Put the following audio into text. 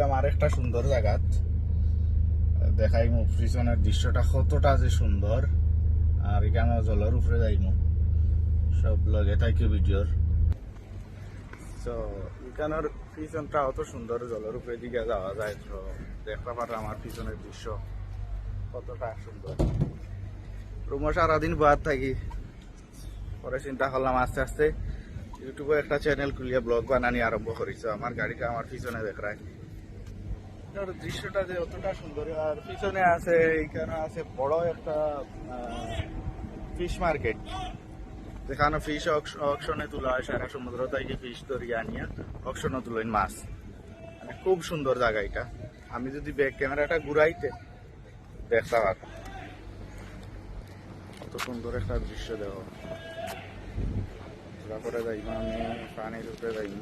আরেকটা সুন্দর জায়গা দেখাইমু, পিছনের দৃশ্যটা কতটা যে সুন্দর। আর এখানে জলের উপরে যাইমু, সব লগে থাকি ভিডিওর। তো এখানের পিছনটা অত সুন্দর, জলের উপরে দিকে যাওয়া যায়। তো দেখতে পারো আমার পিছনের দৃশ্য কতটা সুন্দর। রুমে সারাদিন বাদ থাকি, পরে চিন্তা করলাম আস্তে আস্তে ইউটিউবে একটা চ্যানেল খুলিয়ে ব্লগ বানানি আরম্ভ করেছে। আমার গাড়িটা আমার পিছনে দেখায়, দৃশ্যটা যে অতটা সুন্দর। আর পিছনে আছে, এখানে আছে বড় একটা ফিশ মার্কেট, যেখানে ফিশ অকশনে তোলা হয়। সারা সমুদ্র থেকে ফিশ ধরিয়ে আনিয়া অকশনে তুলেন মাছ। মানে খুব সুন্দর জায়গা এটা। আমি যদি ব্যাক ক্যামেরাটা ঘুরাইতে দেখতে পারতাম, কত সুন্দর একটা দৃশ্য দেখো। তারপরে যাইব আমি পানির উপরে যাইব।